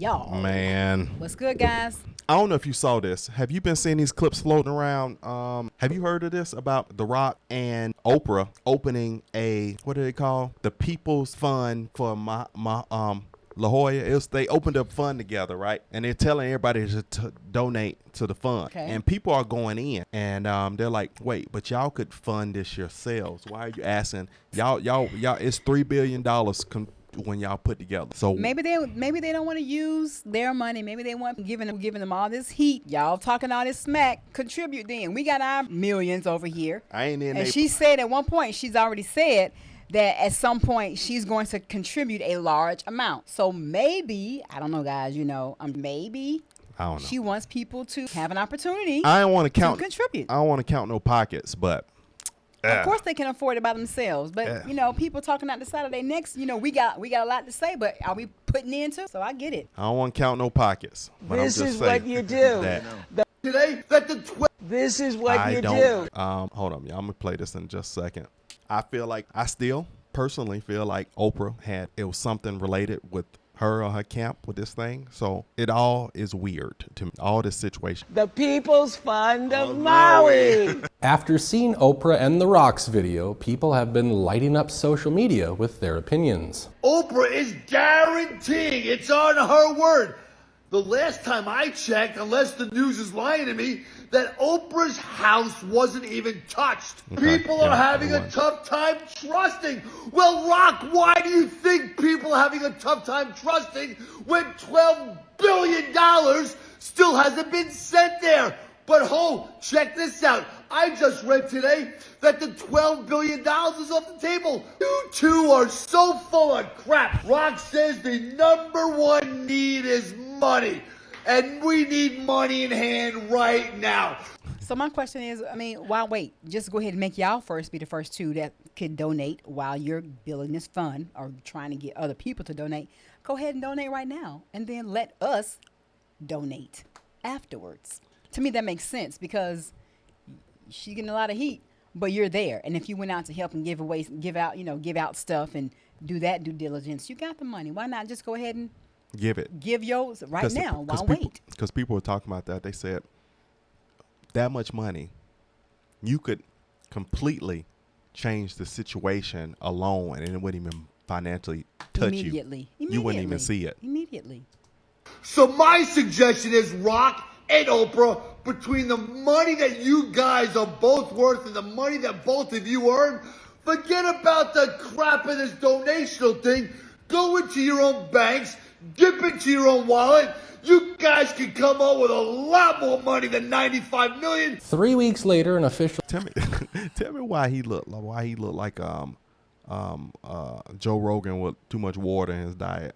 y'all. Man. What's good, guys? I don't know if you saw this. Have you been seeing these clips floating around? Have you heard of this about The Rock and Oprah opening a, what do they call? The People's Fund for La Jolla. They opened a fund together, right? And they're telling everybody to donate to the fund. Okay. And people are going in, and they're like, wait, but y'all could fund this yourselves. Why are you asking? Y'all, it's $3 billion when y'all put together. So maybe they don't want to use their money. Maybe they want giving them all this heat. Y'all talking all this smack. Contribute then. We got our millions over here. I ain't in. And she said at one point, she's already said that at some point she's going to contribute a large amount. So maybe, I don't know, guys, maybe I don't know. She wants people to have an opportunity I don't want to contribute. I don't want to count no pockets, but of course they can afford it by themselves. But people talking out the side of their necks, we got a lot to say, but are we putting into? So I get it. I don't want to count no pockets. But This is what you do. This is what you do. Hold on, y'all. I'm gonna play this in just a second. I still personally feel like Oprah it was something related with her or her camp with this thing. So it all is weird to me, all this situation. The People's Fund of Maui. After seeing Oprah and The Rock's video, people have been lighting up social media with their opinions. Oprah is guaranteeing, it's on her word. The last time I checked, unless the news is lying to me, that Oprah's house wasn't even touched. Okay. People are having a tough time trusting. Well, Rock, why do you think people are having a tough time trusting when $12 billion still hasn't been sent there? But check this out. I just read today that the $12 billion is off the table. You two are so full of crap. Rock says the number one need is money. And we need money in hand right now. So my question is, why wait? Just go ahead and make y'all be the first two that could donate while you're building this fund or trying to get other people to donate. Go ahead and donate right now and then let us donate afterwards. To me, that makes sense because she's getting a lot of heat, but you're there. And if you went out to help and give out stuff and do that due diligence, you got the money. Why not just go ahead and give yours right now? Why wait? Because people were talking about that. They said that much money, you could completely change the situation alone, and it wouldn't even financially touch you. You wouldn't even see it. Immediately. So my suggestion is, Rock and Oprah, between the money that you guys are both worth and the money that both of you earn, forget about the crap of this donational thing. Go into your own banks, dip into your own wallet. You guys can come up with a lot more money than $95 million. 3 weeks later, an official. Tell me why he looked like Joe Rogan with too much water in his diet.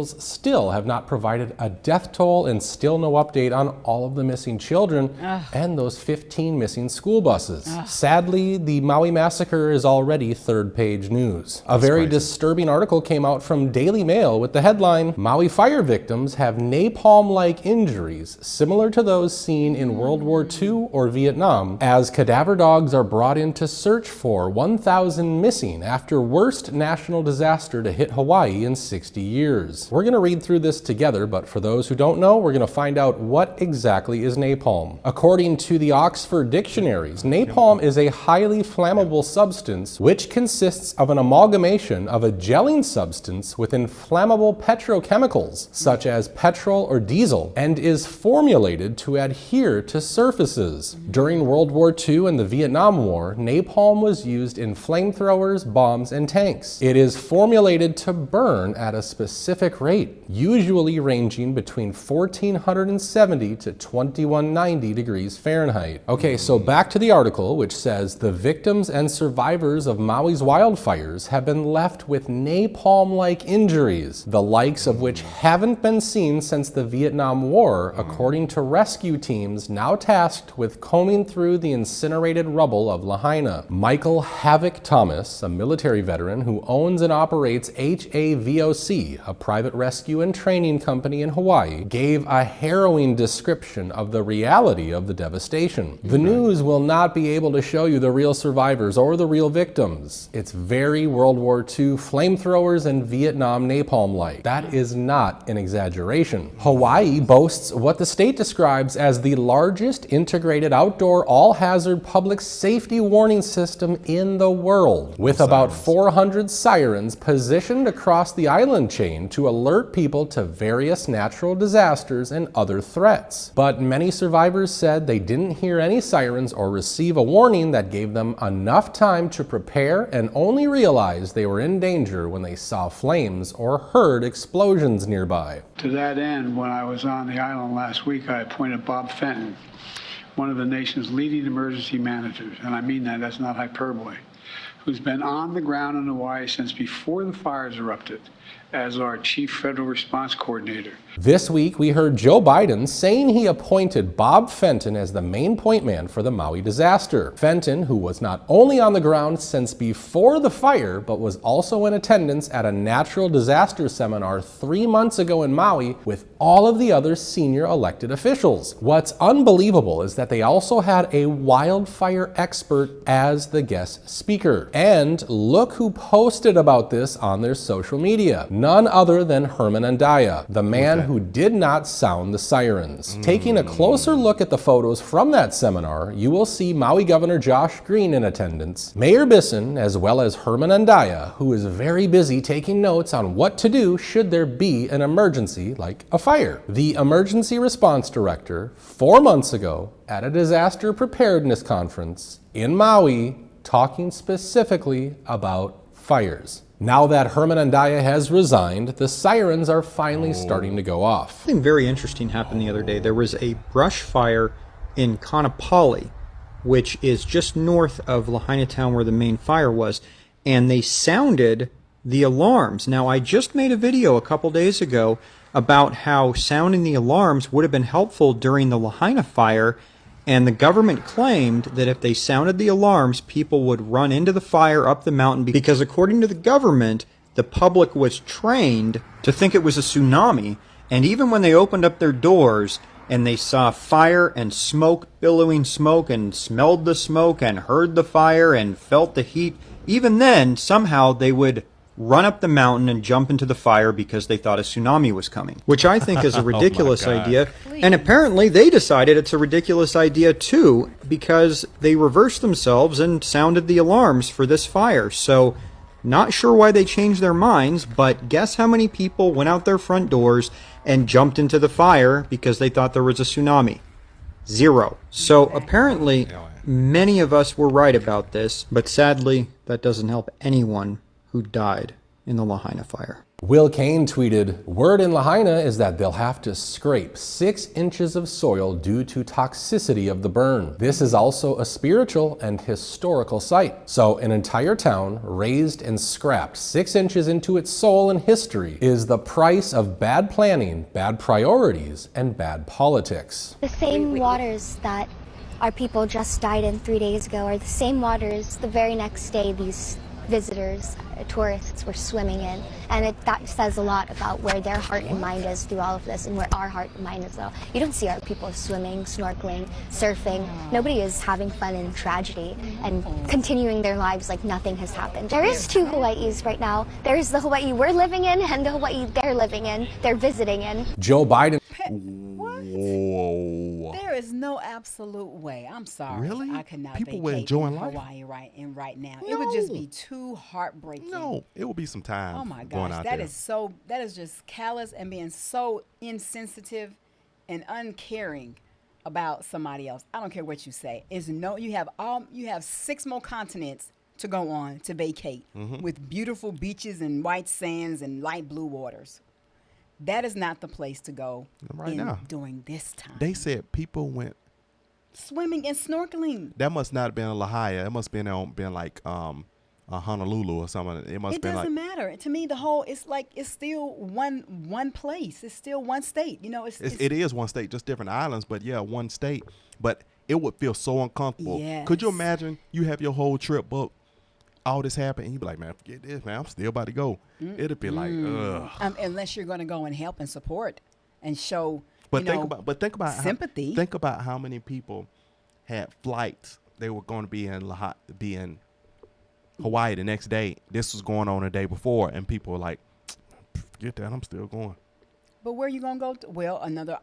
Still have not provided a death toll and still no update on all of the missing children and those 15 missing school buses. Sadly, the Maui massacre is already third-page news. A very disturbing article came out from Daily Mail with the headline, Maui fire victims have napalm-like injuries similar to those seen in World War II or Vietnam, as cadaver dogs are brought in to search for 1,000 missing after worst national disaster to hit Hawaii in 60 years. We're going to read through this together, but for those who don't know, we're going to find out what exactly is napalm. According to the Oxford dictionaries, napalm is a highly flammable substance which consists of an amalgamation of a gelling substance with inflammable petrochemicals, such as petrol or diesel, and is formulated to adhere to surfaces. During World War II and the Vietnam War, napalm was used in flamethrowers, bombs, and tanks. It is formulated to burn at a specific rate, usually ranging between 1470 to 2190 degrees Fahrenheit. Okay, so back to the article, which says the victims and survivors of Maui's wildfires have been left with napalm-like injuries, the likes of which haven't been seen since the Vietnam War, according to rescue teams now tasked with combing through the incinerated rubble of Lahaina. Michael Havoc Thomas, a military veteran who owns and operates HAVOC, a private private rescue and training company in Hawaii, gave a harrowing description of the reality of the devastation. The news will not be able to show you the real survivors or the real victims. It's very World War II flamethrowers and Vietnam napalm-like. That is not an exaggeration. Hawaii boasts what the state describes as the largest integrated outdoor all-hazard public safety warning system in the world, with about 400 sirens positioned across the island chain to alert people to various natural disasters and other threats. But many survivors said they didn't hear any sirens or receive a warning that gave them enough time to prepare and only realize they were in danger when they saw flames or heard explosions nearby. To that end, when I was on the island last week, I appointed Bob Fenton, one of the nation's leading emergency managers, and I mean that, that's not hyperbole, who's been on the ground in Hawaii since before the fires erupted as our chief federal response coordinator. This week, we heard Joe Biden saying he appointed Bob Fenton as the main point man for the Maui disaster. Fenton, who was not only on the ground since before the fire, but was also in attendance at a natural disaster seminar 3 months ago in Maui with all of the other senior elected officials. What's unbelievable is that they also had a wildfire expert as the guest speaker. And look who posted about this on their social media. None other than Herman Andaya, the man who did not sound the sirens. Taking a closer look at the photos from that seminar, you will see Maui Governor Josh Green in attendance, Mayor Bisson, as well as Herman Andaya, who is very busy taking notes on what to do should there be an emergency like a fire. The emergency response director, 4 months ago, at a disaster preparedness conference in Maui, talking specifically about fires. Now that Herman Andaya has resigned, the sirens are finally starting to go off. Something very interesting happened the other day. There was a brush fire in Kaanapali, which is just north of Lahaina town where the main fire was, and they sounded the alarms. Now, I just made a video a couple days ago about how sounding the alarms would have been helpful during the Lahaina fire, and the government claimed that if they sounded the alarms, people would run into the fire up the mountain because, according to the government, the public was trained to think it was a tsunami. And even when they opened up their doors and they saw fire and smoke, billowing smoke, and smelled the smoke and heard the fire and felt the heat, even then, somehow they would run up the mountain and jump into the fire because they thought a tsunami was coming, which I think is a ridiculous idea. And apparently they decided it's a ridiculous idea too because they reversed themselves and sounded the alarms for this fire. So not sure why they changed their minds, but guess how many people went out their front doors and jumped into the fire because they thought there was a tsunami? 0. So apparently many of us were right about this, but sadly that doesn't help anyone who died in the Lahaina fire. Will Kane tweeted, "Word in Lahaina is that they'll have to scrape 6 inches of soil due to toxicity of the burn. This is also a spiritual and historical site. So an entire town razed and scrapped 6 inches into its soul and history is the price of bad planning, bad priorities, and bad politics." The same waters that our people just died in 3 days ago are the same waters the very next day these visitors, tourists were swimming in, and that says a lot about where their heart and mind is through all of this and where our heart and mind is though. You don't see our people swimming, snorkeling, surfing. Nobody is having fun in tragedy and continuing their lives like nothing has happened. There is 2 Hawaiis right now. There is the Hawaii we're living in and the Hawaii they're living in, they're visiting in. Joe Biden. What? Whoa. There is no absolute way. I'm sorry. Really? I could not People were vacate enjoying in life? Hawaii right now. No. It would just be too heartbreaking. No, it will be some time. Oh my going gosh, out that there. is just callous and being so insensitive and uncaring about somebody else. I don't care what you say. You have 6 more continents to go on to vacate with beautiful beaches and white sands and light blue waters. That is not the place to go during this time. They said people went swimming and snorkeling. That must not have been La Jolla. It must have been like Honolulu or something. It must It been doesn't matter to me. The whole it's still one place. It's still one state. It is one state, just different islands, but yeah, one state. But it would feel so uncomfortable. Yes. Could you imagine you have your whole trip booked? all this happened, and you be like, man, forget this, man. I'm still about to go. It'll be like, ugh. Unless you're going to go and help and support and show, But think about sympathy. Think about how many people had flights. They were going to be in Hawaii the next day. This was going on the day before, and people were like, forget that. I'm still going. But where are you gonna go to? Well, another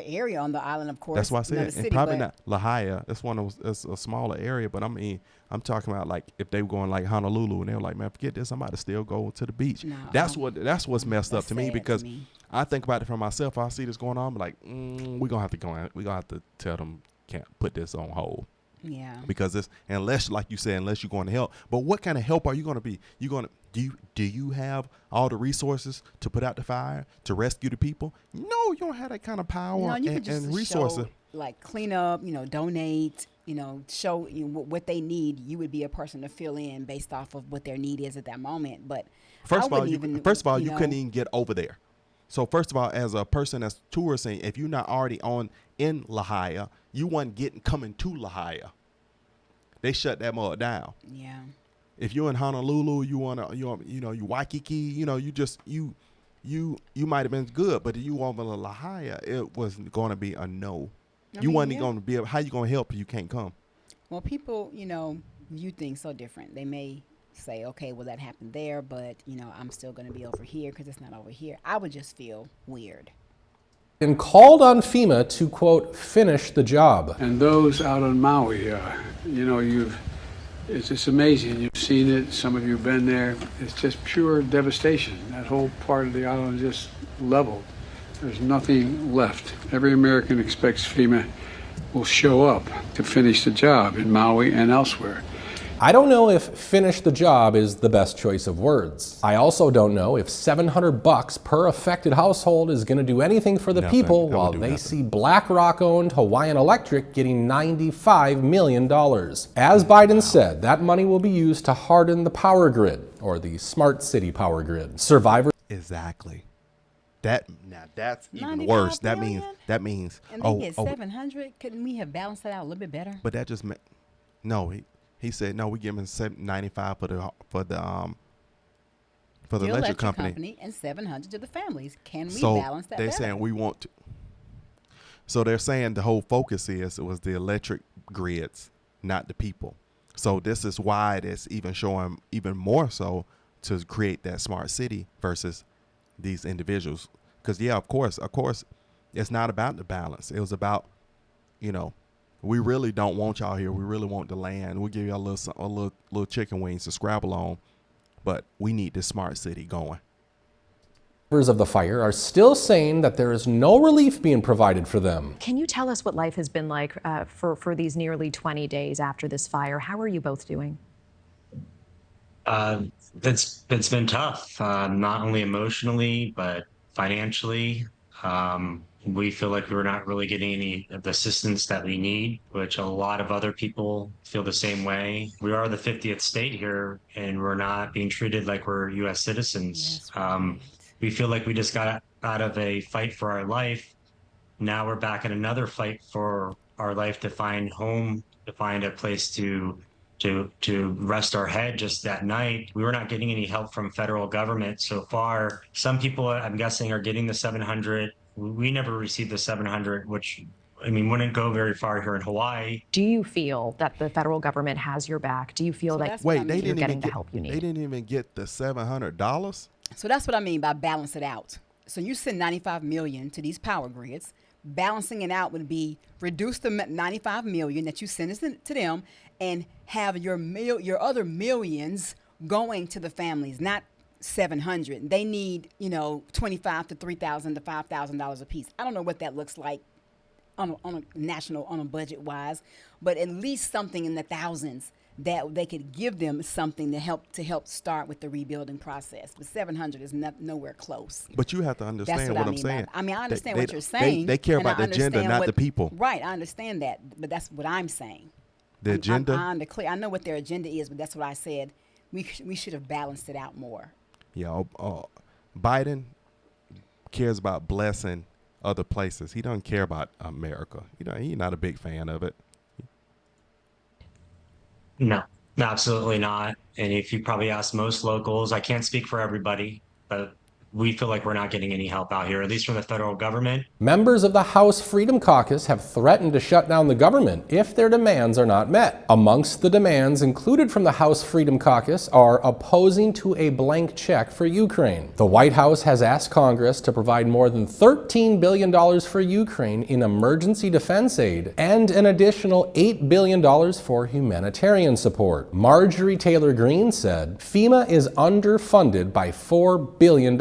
area on the island, of course. That's why I another said, city, and probably but not Lahaina. That's it's a smaller area, but I mean, I'm talking about like if they were going like Honolulu, and they were like, man, forget this. I'm about to still go to the beach. No, that's what's messed up that's to me sad because to me. I think about it for myself. I see this going on, I'm like, we're gonna have to go. We're gonna have to tell them can't put this on hold. Yeah. Because it's unless, like you said, unless you're going to help. But what kind of help are you going to be? You going to do you have all the resources to put out the fire to rescue the people? No, you don't have that kind of power You could just and resources. show, like clean up, donate, show what they need. You would be a person to fill in based off of what their need is at that moment. But First of all, you couldn't even get over there. So first of all, as a person that's touring, if you're not already in Lahaina, you wasn't coming to Lahaina. They shut that mud down. Yeah. If you're in Honolulu, you Waikiki, you might have been good, but if you over to Lahaina, it was going to be a no. You wasn't going to be able. How you going to help if you can't come? Well, people, view things so different. They may say, okay, well, that happened there, but, I'm still going to be over here because it's not over here. I would just feel weird. And called on FEMA to, quote, finish the job. And those out on Maui, it's just amazing. You've seen it. Some of you have been there. It's just pure devastation. That whole part of the island is just leveled. There's nothing left. Every American expects FEMA will show up to finish the job in Maui and elsewhere. I don't know if finish the job is the best choice of words. I also don't know if $700 per affected household is going to do anything for the people while they see BlackRock-owned Hawaiian Electric getting $95 million. As Biden said, that money will be used to harden the power grid, or the smart city power grid. Survivors. Exactly. That's even 95 worse. million? That means And they get 700. Couldn't we have balanced that out a little bit better? But that just meant no. He said no. We give him 95 for the electric company and 700 to the families. Can we so balance that? They're saying we want to. So they're saying the whole focus it was the electric grids, not the people. So this is why it's even showing even more so to create that smart city versus these individuals. Because of course, it's not about the balance. It was about, we really don't want y'all here. We really want the land. We'll give y'all a little chicken wings to scrabble on, but we need this smart city going. Survivors of the fire are still saying that there is no relief being provided for them. Can you tell us what life has been like for these nearly 20 days after this fire? How are you both doing? It's been tough, not only emotionally, but financially. We feel like we're not really getting any of the assistance that we need, which a lot of other people feel the same way. We are the 50th state here, and we're not being treated like we're U.S. citizens. We feel like we just got out of a fight for our life. Now we're back in another fight for our life to find home, to find a place to rest our head just that night. We were not getting any help from federal government so far. Some people, I'm guessing, are getting the 700. We never received the 700, which, wouldn't go very far here in Hawaii. Do you feel that the federal government has your back? Do you feel that you're getting the help you need? They didn't even get the $700? So that's what I mean by balance it out. So you send $95 million to these power grids. Balancing it out would be reduce the $95 million that you send to them and have your other millions going to the families, not 700. They need, $25 to $3,000 to $5,000 a piece. I don't know what that looks like on a budget wise, but at least something in the thousands that they could give them something to help start with the rebuilding process. But 700 is nowhere close. But you have to understand what I'm saying. I understand what you're saying. They care about the agenda, not the people. Right, I understand that, but that's what I'm saying. The agenda? I know what their agenda is, but that's what I said. We should have balanced it out more. Yeah, Biden cares about blessing other places. He doesn't care about America. He's not a big fan of it. No, Absolutely not. And if you probably ask most locals, I can't speak for everybody, but we feel like we're not getting any help out here, at least from the federal government. Members of the House Freedom Caucus have threatened to shut down the government if their demands are not met. Amongst the demands included from the House Freedom Caucus are opposing to a blank check for Ukraine. The White House has asked Congress to provide more than $13 billion for Ukraine in emergency defense aid and an additional $8 billion for humanitarian support. Marjorie Taylor Greene said, FEMA is underfunded by $4 billion.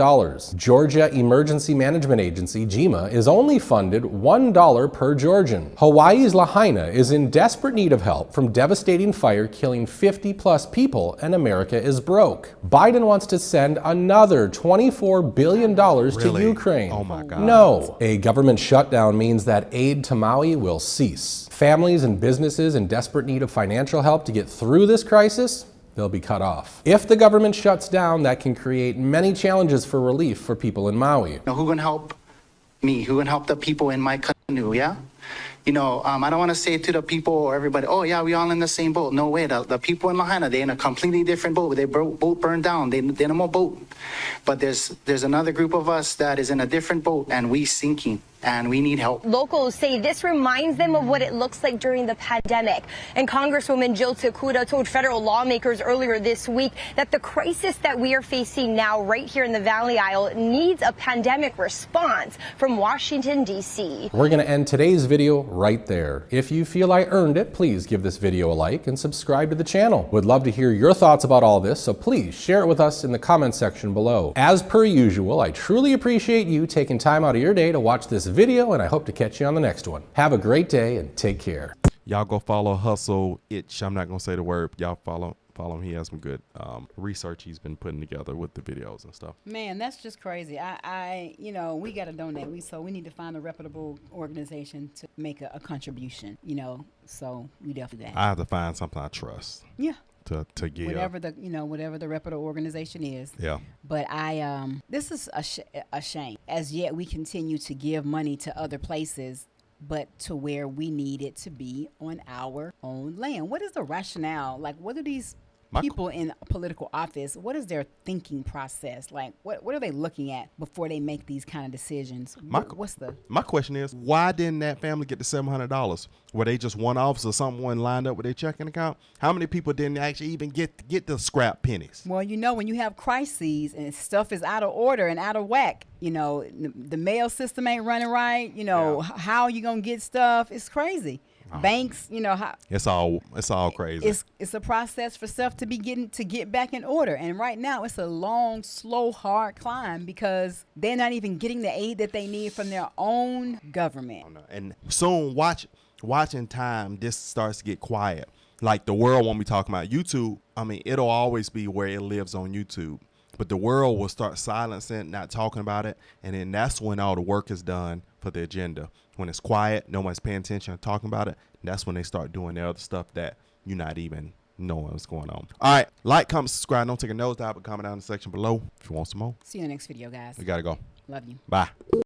Georgia Emergency Management Agency, GEMA, is only funded $1 per Georgian. Hawaii's Lahaina is in desperate need of help from devastating fire killing 50+ people, and America is broke. Biden wants to send another $24 billion to Ukraine. Oh my God. No. A government shutdown means that aid to Maui will cease. Families and businesses in desperate need of financial help to get through this crisis, they'll be cut off. If the government shuts down, that can create many challenges for relief for people in Maui. Who can help me? Who can help the people in my canoe, yeah? I don't want to say to the people or everybody, oh yeah, we all in the same boat. No way, the people in Lahaina, they're in a completely different boat. Their boat burned down, they're no more boat. But there's another group of us that is in a different boat and we sinking. And we need help. Locals say this reminds them of what it looks like during the pandemic. And Congresswoman Jill Takura told federal lawmakers earlier this week that the crisis that we are facing now right here in the Valley Isle needs a pandemic response from Washington, D.C. We're going to end today's video right there. If you feel I earned it, please give this video a like and subscribe to the channel. Would love to hear your thoughts about all this, so please share it with us in the comment section below. As per usual, I truly appreciate you taking time out of your day to watch this video, and I hope to catch you on the next one. Have a great day and take care. Y'all go follow Hustle Itch. I'm not gonna say the word. Y'all follow him. He has some good research he's been putting together with the videos and stuff. Man, that's just crazy. We got to donate. We need to find a reputable organization to make a contribution. So we definitely do that. I have to find something I trust. Yeah. To give whatever the reputable organization is. Yeah. But this is a shame. As yet we continue to give money to other places, but to where we need it to be on our own land. What is the rationale? Like, what are these people in political office, what is their thinking process? Like, what are they looking at before they make these kind of decisions? My question is, why didn't that family get the $700? Were they just one-offs or someone lined up with their checking account? How many people didn't actually even get the scrap pennies? Well, when you have crises and stuff is out of order and out of whack, the mail system ain't running right. How are you gonna get stuff? It's crazy. Banks, it's all crazy. It's a process for stuff to get back in order, and right now it's a long, slow, hard climb because they're not even getting the aid that they need from their own government. And soon, watching time, this starts to get quiet. Like the world won't be talking about YouTube. I mean, it'll always be where it lives on YouTube, but the world will start silencing, not talking about it, and then that's when all the work is done for the agenda. When it's quiet, no one's paying attention or talking about it, that's when they start doing the other stuff that you're not even knowing what's going on. All right, like, comment, subscribe. Don't take a nosedive, but comment down in the section below if you want some more. See you in the next video, guys. We gotta go. Love you. Bye.